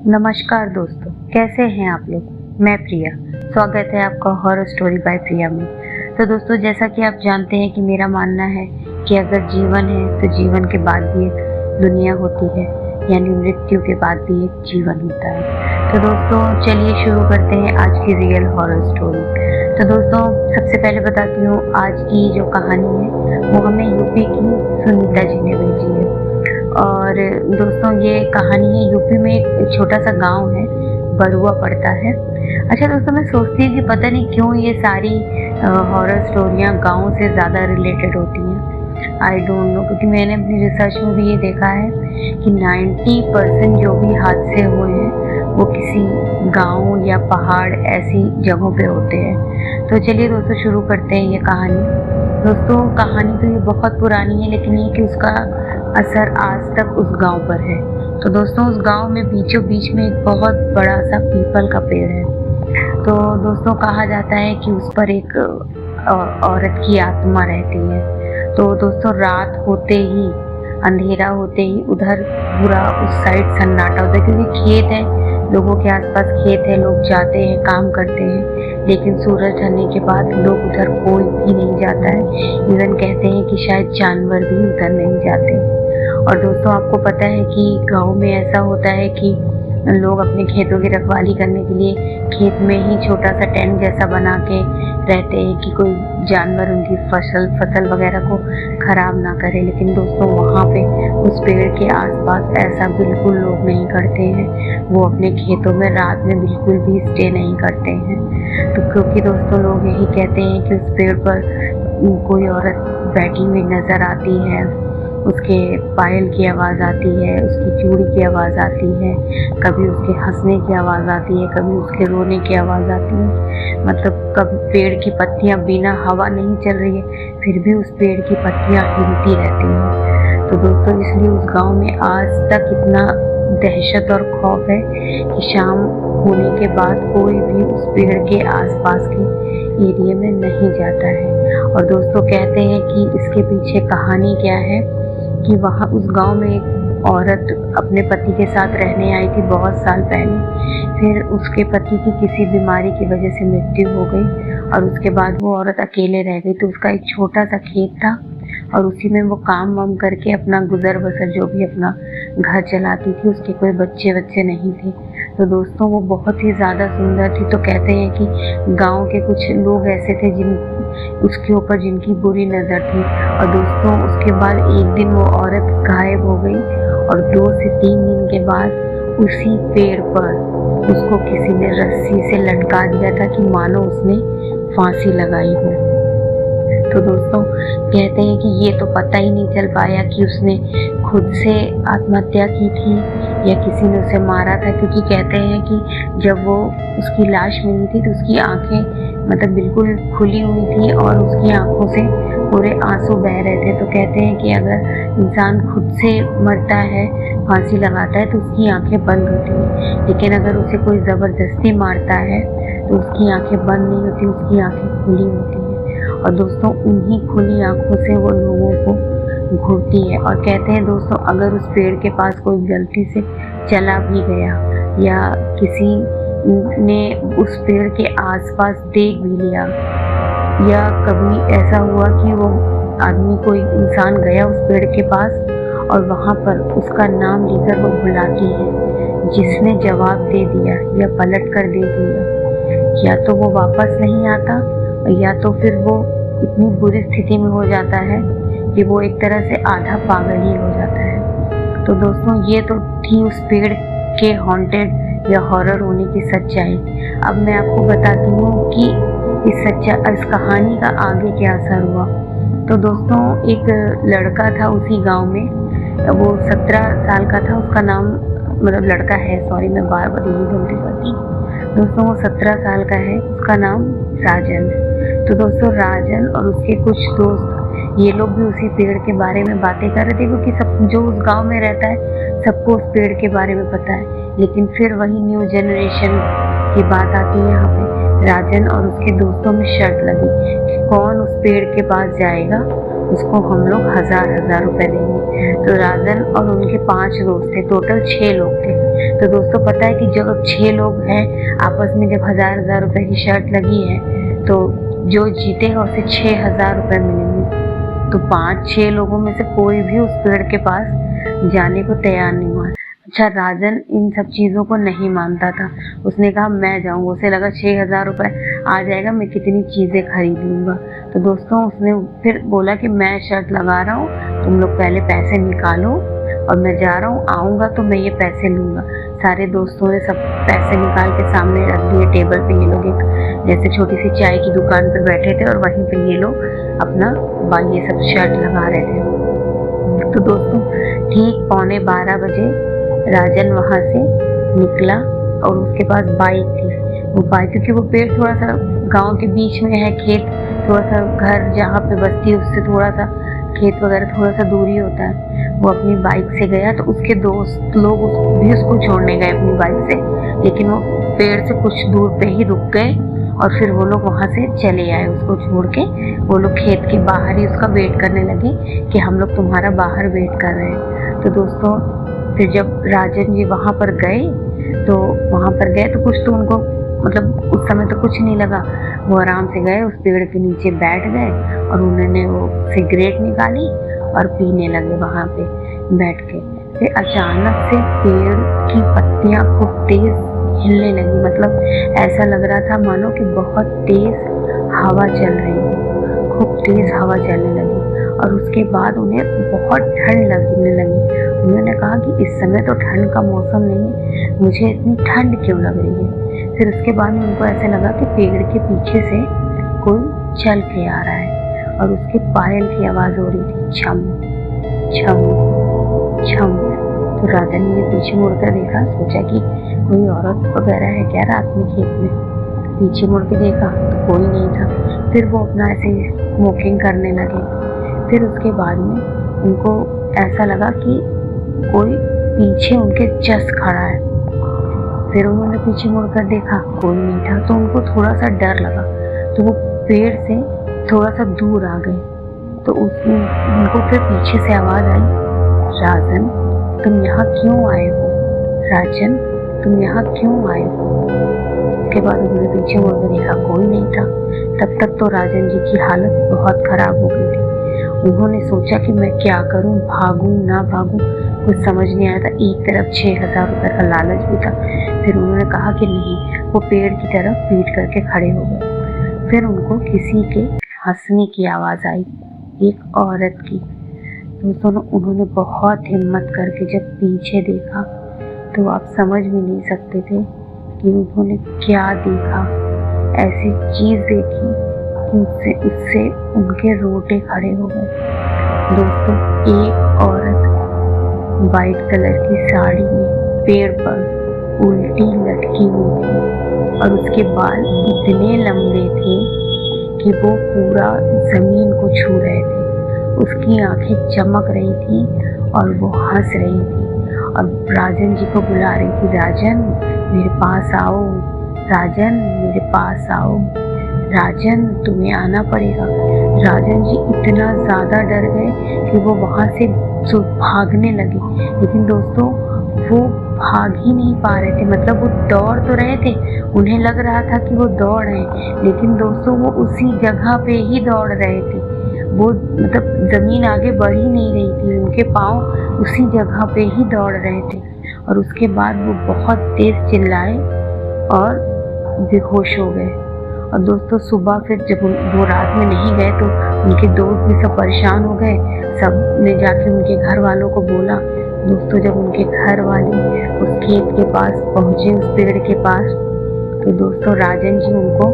नमस्कार दोस्तों, कैसे हैं आप लोग। मैं प्रिया, स्वागत है आपका हॉरर स्टोरी बाय प्रिया में। तो दोस्तों, जैसा कि आप जानते हैं कि मेरा मानना है कि अगर जीवन है तो जीवन के बाद भी एक दुनिया होती है, यानी मृत्यु के बाद भी एक जीवन होता है। तो दोस्तों चलिए शुरू करते हैं आज की रियल हॉरर स्टोरी। तो दोस्तों सबसे पहले बताती हूँ, आज की जो कहानी है वो हमें यूपी की सुनीता जी ने भेजी है। और दोस्तों ये कहानी है यूपी में एक छोटा सा गांव है, बरुआ पड़ता है। अच्छा दोस्तों, मैं सोचती हूँ कि पता नहीं क्यों ये सारी हॉरर स्टोरियाँ गाँव से ज़्यादा रिलेटेड होती हैं। आई डोंट नो, क्योंकि मैंने अपनी रिसर्च में भी ये देखा है कि 90% जो भी हादसे हुए हैं वो किसी गांव या पहाड़ ऐसी जगहों पे होते हैं। तो चलिए दोस्तों शुरू करते हैं ये कहानी। दोस्तों कहानी तो ये बहुत पुरानी है, लेकिन ये कि उसका असर आज तक उस गांव पर है। तो दोस्तों उस गांव में बीचों बीच में एक बहुत बड़ा सा पीपल का पेड़ है। तो दोस्तों कहा जाता है कि उस पर एक औरत की आत्मा रहती है। तो दोस्तों रात होते ही, अंधेरा होते ही उधर पूरा उस साइड सन्नाटा होता है, क्योंकि खेत है, लोगों के आसपास खेत है, लोग जाते हैं, काम करते हैं, लेकिन सूरज ढलने के बाद लोग उधर कोई भी नहीं जाता है। इवन कहते हैं कि शायद जानवर भी उधर नहीं जाते। और दोस्तों आपको पता है कि गांव में ऐसा होता है कि लोग अपने खेतों की रखवाली करने के लिए खेत में ही छोटा सा टेंट जैसा बना के रहते हैं कि कोई जानवर उनकी फसल वगैरह को खराब ना करे। लेकिन दोस्तों वहाँ पे उस पेड़ के आसपास ऐसा बिल्कुल लोग नहीं करते हैं। वो अपने खेतों में रात में बिल्कुल भी स्टे नहीं करते हैं। तो क्योंकि दोस्तों लोग यही कहते हैं कि उस पेड़ पर कोई औरत बैठी हुई नजर आती है, उसके पायल की आवाज़ आती है, उसकी चूड़ी की आवाज़ आती है, कभी उसके हंसने की आवाज़ आती है, कभी उसके रोने की आवाज़ आती है। मतलब कभी पेड़ की पत्तियां, बिना हवा नहीं चल रही है फिर भी उस पेड़ की पत्तियां हिलती रहती हैं। तो दोस्तों इसलिए उस गांव में आज तक इतना दहशत और खौफ है कि शाम होने के बाद कोई भी उस पेड़ के आसपास के एरिया में नहीं जाता है। और दोस्तों कहते हैं कि इसके पीछे कहानी क्या है कि वहाँ उस गांव में एक औरत अपने पति के साथ रहने आई थी बहुत साल पहले। फिर उसके पति की किसी बीमारी की वजह से मृत्यु हो गई और उसके बाद वो औरत अकेले रह गई। तो उसका एक छोटा सा खेत था और उसी में वो काम वाम करके अपना गुजर बसर, जो भी अपना घर चलाती थी। उसके कोई बच्चे नहीं थे। तो दोस्तों वो बहुत ही ज़्यादा सुंदर थी। तो कहते हैं कि गांव के कुछ लोग ऐसे थे उसके ऊपर जिनकी बुरी नज़र थी। और दोस्तों उसके बाद एक दिन वो औरत गायब हो गई और 2 से 3 दिन के बाद उसी पेड़ पर उसको किसी ने रस्सी से लटका दिया था कि मानो उसने फांसी लगाई हो। तो दोस्तों कहते हैं कि ये तो पता ही नहीं चल पाया कि उसने खुद से आत्महत्या की थी या किसी ने उसे मारा था, क्योंकि कहते हैं कि जब वो उसकी लाश मिली थी तो उसकी आंखें मतलब बिल्कुल खुली हुई थी और उसकी आंखों से पूरे आंसू बह रहे थे। तो कहते हैं कि अगर इंसान खुद से मरता है, फांसी लगाता है, तो उसकी आंखें बंद होती हैं, लेकिन अगर उसे कोई ज़बरदस्ती मारता है तो उसकी आंखें बंद नहीं होती, उसकी आंखें खुली होती हैं। और दोस्तों उन्हीं खुली आंखों से वो लोगों को घूरती है। और कहते हैं दोस्तों अगर उस पेड़ के पास कोई गलती से चला भी गया या किसी ने उस पेड़ के आसपास देख भी लिया, या कभी ऐसा हुआ कि वो आदमी, कोई इंसान गया उस पेड़ के पास और वहाँ पर उसका नाम लेकर वो बुलाती है, जिसने जवाब दे दिया या पलट कर देख लिया, या तो वो वापस नहीं आता या तो फिर वो इतनी बुरी स्थिति में हो जाता है कि वो एक तरह से आधा पागल ही हो जाता है। तो दोस्तों ये तो थी उस पेड़ के हॉन्टेड या हॉरर होने की सच्चाई। अब मैं आपको बताती हूँ कि इस कहानी का आगे क्या असर हुआ। तो दोस्तों एक लड़का था उसी गांव में, वो 17 साल का था। उसका नाम, मतलब लड़का है, सॉरी मैं बार बार यही गलती करती हूँ। दोस्तों वो 17 साल का है, उसका नाम राजन। तो दोस्तों राजन और उसके कुछ दोस्त, ये लोग भी उसी पेड़ के बारे में बातें कर रहे थे, क्योंकि सब जो उस गांव में रहता है सबको उस पेड़ के बारे में पता है। लेकिन फिर वही न्यू जनरेशन की बात आती है यहाँ पे। राजन और उसके दोस्तों में शर्त लगी कि कौन उस पेड़ के पास जाएगा उसको हम लोग 1000 रुपए देंगे। तो राजन और उनके 5 दोस्त थे, टोटल 6 लोग थे। तो दोस्तों पता है कि जब 6 लोग हैं आपस में, जब 1000 रुपए की शर्त लगी है तो जो जीतेगा उसे 6000 रुपए मिलेंगे। तो 5-6 लोगों में से कोई भी उस पेड़ के पास जाने को तैयार नहीं हुआ। अच्छा, राजन इन सब चीजों को नहीं मानता था। उसने कहा मैं जाऊंगा। उसे लगा 6000 रुपए आ जाएगा, मैं कितनी चीजें खरीद लूंगा। तो दोस्तों उसने फिर बोला कि मैं शर्त लगा रहा हूँ, तुम लोग पहले पैसे निकालो और मैं जा रहा हूँ, आऊंगा तो मैं ये पैसे लूंगा। सारे दोस्तों ने सब पैसे निकाल के सामने रख दिए टेबल पे। ये लोग एक जैसे छोटी सी चाय की दुकान पर बैठे थे और वहीं पे ये लोग अपना ये सब शर्त लगा रहे थे। तो दोस्तों ठीक 11:15 बजे राजन वहां से निकला और उसके पास बाइक थी। वो बाइक, क्योंकि वो पेड़ थोड़ा सा गांव के बीच में है, खेत थोड़ा सा, घर जहाँ पे बस्ती उससे थोड़ा सा खेत वगैरह थोड़ा सा दूरी होता है। वो अपनी बाइक से गया तो उसके दोस्त लोग भी उसको छोड़ने गए अपनी बाइक से, लेकिन वो पेड़ से कुछ दूर पे ही रुक गए और फिर वो लोग वहां से चले आए उसको छोड़ के। वो लोग खेत के बाहर ही उसका वेट करने लगे कि हम लोग तुम्हारा बाहर वेट कर रहे हैं। तो दोस्तों फिर जब राजन जी वहां पर गए तो कुछ तो उनको मतलब उस समय तो कुछ नहीं लगा। वो आराम से गए, उस पेड़ के नीचे बैठ गए और उन्होंने वो सिगरेट निकाली और पीने लगे वहां पे बैठ के। फिर अचानक से पेड़ की पत्तियां खूब तेज हिलने लगी। मतलब ऐसा लग रहा था मानो कि बहुत तेज हवा चल रही है, खूब तेज हवा चलने लगी। और उसके बाद उन्हें बहुत ठंड लगने लगी। उन्होंने कहा कि इस समय तो ठंड का मौसम नहीं है, मुझे इतनी ठंड क्यों लग रही है। फिर उसके बाद में उनको ऐसा लगा कि पेड़ के पीछे से कोई चल के आ रहा है और उसके पायल की आवाज हो रही थी, छम छम छम। तो राजन ने पीछे मुड़कर देखा, सोचा कि कोई औरत वगैरह है क्या रात में खेत में। पीछे मुड़ के देखा तो कोई नहीं था। फिर वो अपना ऐसे स्मोकिंग करने लगे। फिर उसके बाद में उनको ऐसा लगा कि कोई पीछे उनके जस्ट खड़ा है। फिर उन्होंने पीछे मुड़कर देखा, कोई नहीं था। तो उनको थोड़ा सा डर लगा, तो वो पेड़ से थोड़ा सा दूर आ गए। तो उनको फिर पीछे से आवाज आई, राजन तुम यहाँ क्यों आए हो, राजन तुम यहाँ क्यों आए हो। उसके बाद उन्होंने पीछे मुड़कर देखा, कोई नहीं था। तब तक तो राजन जी की हालत बहुत खराब हो गई थी। उन्होंने सोचा कि मैं क्या करूं, भागूं ना भागूं, कुछ समझ नहीं आया था। एक तरफ 6000 रुपए का लालच भी था। फिर उन्होंने कहा कि नहीं, वो पेड़ की तरफ पीट करके खड़े हो गए। फिर उनको किसी के हंसने की आवाज आई, एक औरत की। दोस्तों उन्होंने बहुत हिम्मत करके जब पीछे देखा तो आप समझ भी नहीं सकते थे कि उन्होंने क्या देखा। ऐसी चीज देखी कि उससे उनके रोटे खड़े हो गए। दोस्तों एक औरत वाइट कलर की साड़ी में पेड़ पर उल्टी लटकी हुई थी और उसके बाल इतने लंबे थे कि वो पूरा जमीन को छू रहे थे। उसकी आंखें चमक रही थी और वो हंस रही थी और राजन जी को बुला रही थी, राजन मेरे पास आओ, राजन मेरे पास आओ, राजन तुम्हें आना पड़ेगा। राजन जी इतना ज्यादा डर गए कि वो वहां से भागने लगे। लेकिन दोस्तों वो भाग ही नहीं पा रहे थे। मतलब वो दौड़ तो रहे थे, उन्हें लग रहा था कि वो दौड़ रहे हैं, लेकिन दोस्तों वो उसी जगह पे ही दौड़ रहे थे। वो मतलब जमीन आगे बढ़ ही नहीं रही थी, उनके पाँव उसी जगह पे ही दौड़ रहे थे। और उसके बाद वो बहुत तेज चिल्लाए और बेहोश हो गए। और दोस्तों सुबह फिर जब वो रात में नहीं गए तो उनके दोस्त भी सब परेशान हो गए। सब ने जाके उनके घर वालों को बोला। दोस्तों जब उनके घर वाले उस खेत के पास पहुंचे, उस पेड़ के पास, तो दोस्तों राजन जी उनको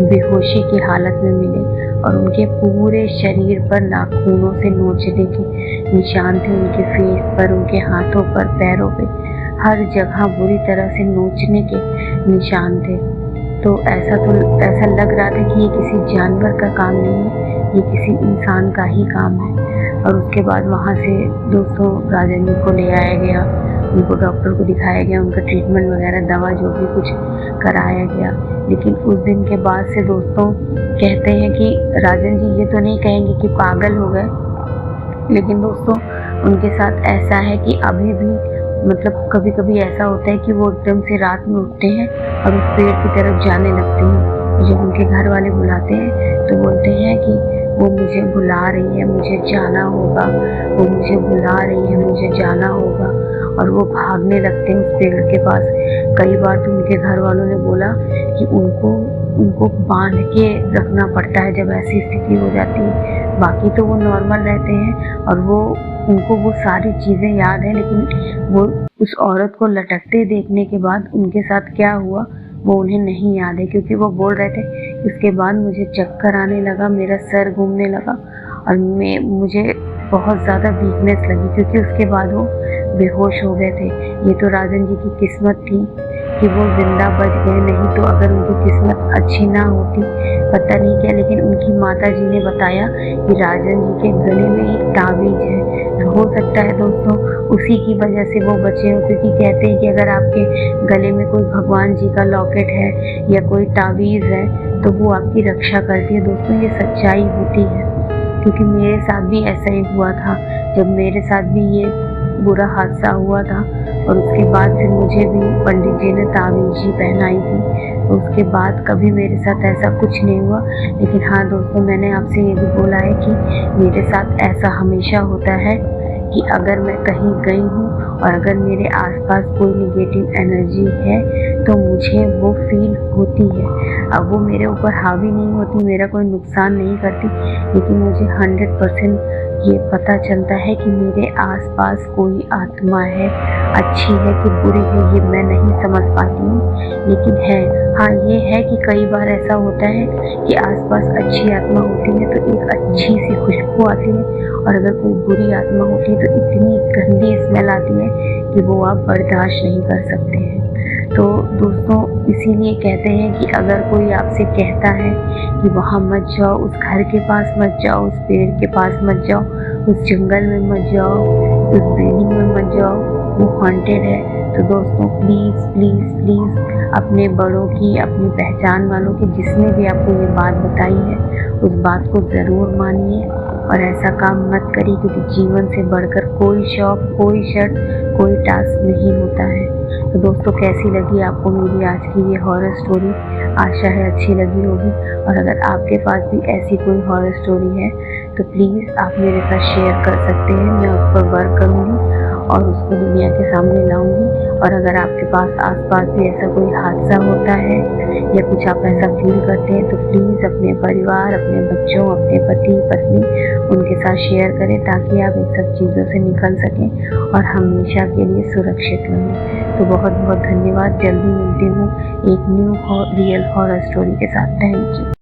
बेहोशी की हालत में मिले और उनके पूरे शरीर पर नाखूनों से नोचने के निशान थे। उनके फेस पर, उनके हाथों पर, पैरों पे, हर जगह बुरी तरह से नोचने के निशान थे। तो ऐसा लग रहा था कि ये किसी जानवर का काम नहीं है, ये किसी इंसान का ही काम है। और उसके बाद वहाँ से दोस्तों राजन जी को ले आया गया उनको डॉक्टर को दिखाया गया, उनका ट्रीटमेंट वगैरह दवा जो भी कुछ कराया गया। लेकिन उस दिन के बाद से दोस्तों कहते हैं कि राजन जी ये तो नहीं कहेंगे कि पागल हो गए, लेकिन दोस्तों उनके साथ ऐसा है कि अभी भी मतलब कभी कभी ऐसा होता है कि वो एकदम से रात में उठते हैं और उस पेड़ की तरफ जाने लगते हैं। जब उनके घर वाले बुलाते हैं तो बोलते हैं कि वो मुझे बुला रही है, मुझे जाना होगा, वो मुझे बुला रही है, मुझे जाना होगा, और वो भागने लगते हैं उस पेड़ के पास। कई बार तो उनके घर वालों ने बोला कि उनको बांध के रखना पड़ता है जब ऐसी स्थिति हो जाती है। बाकी तो वो नॉर्मल रहते हैं और उनको वो सारी चीज़ें याद है, लेकिन वो उस औरत को लटकते देखने के बाद उनके साथ क्या हुआ वो उन्हें नहीं याद है, क्योंकि वो बोल रहे थे उसके बाद मुझे चक्कर आने लगा, मेरा सर घूमने लगा और मुझे बहुत ज़्यादा वीकनेस लगी, क्योंकि उसके बाद वो बेहोश हो गए थे। ये तो राजन जी की किस्मत थी कि वो जिंदा बच गए, नहीं तो अगर उनकी किस्मत अच्छी ना होती पता नहीं क्या। लेकिन उनकी माता जी ने बताया कि राजन जी के गले में एक ताबीज है, तो हो सकता है दोस्तों उसी की वजह से वो बचे हो, क्योंकि कहते हैं कि अगर आपके गले में कोई भगवान जी का लॉकेट है या कोई ताबीज़ है तो वो आपकी रक्षा करती है। दोस्तों ये सच्चाई होती है, क्योंकि मेरे साथ भी ऐसा ही हुआ था। जब मेरे साथ भी ये बुरा हादसा हुआ था और उसके बाद फिर मुझे भी पंडित जी ने ताबीज ही पहनाई थी, तो उसके बाद कभी मेरे साथ ऐसा कुछ नहीं हुआ। लेकिन हाँ दोस्तों, मैंने आपसे ये भी बोला है कि मेरे साथ ऐसा हमेशा होता है कि अगर मैं कहीं गई हूँ और अगर मेरे आसपास कोई निगेटिव एनर्जी है तो मुझे वो फील होती है। अब वो मेरे ऊपर हावी नहीं होती, मेरा कोई नुकसान नहीं करती, लेकिन मुझे 100% ये पता चलता है कि मेरे आसपास कोई आत्मा है, अच्छी है कि बुरी है ये मैं नहीं समझ पाती हूँ, लेकिन है हाँ ये है कि कई बार ऐसा होता है कि आसपास अच्छी आत्मा होती है तो एक अच्छी सी खुशबू आती है, और अगर कोई बुरी आत्मा होती है तो इतनी गंदी स्मेल आती है कि वो आप बर्दाश्त नहीं कर सकते हैं। तो दोस्तों इसीलिए कहते हैं कि अगर कोई आपसे कहता है कि वहाँ मत जाओ, उस घर के पास मत जाओ, उस पेड़ के पास मत जाओ, उस जंगल में मत जाओ, उस बिल्डिंग में मत जाओ, वो हॉन्टेड है, तो दोस्तों प्लीज़ प्लीज़ प्लीज़ अपने बड़ों की, अपनी पहचान वालों की, जिसने भी आपको ये बात बताई है उस बात को ज़रूर मानिए और ऐसा काम मत करिए, क्योंकि जीवन से बढ़कर कोई शौक, कोई शर्त, कोई टास्क नहीं होता है। तो दोस्तों कैसी लगी आपको मेरी आज की ये हॉरर स्टोरी? आशा है अच्छी लगी होगी, और अगर आपके पास भी ऐसी कोई हॉरर स्टोरी है तो प्लीज़ आप मेरे साथ शेयर कर सकते हैं। मैं उस पर वर्क करूँगी और उसको दुनिया के सामने लाऊंगी। और अगर आपके पास आसपास भी ऐसा कोई हादसा होता है या कुछ आप ऐसा फील करते हैं तो प्लीज़ अपने परिवार, अपने बच्चों, अपने पति पत्नी उनके साथ शेयर करें, ताकि आप इन सब चीज़ों से निकल सकें और हमेशा के लिए सुरक्षित रहें। तो बहुत बहुत धन्यवाद। जल्दी मिलती हूँ एक न्यू रियल हॉरर स्टोरी के साथ। Thank you.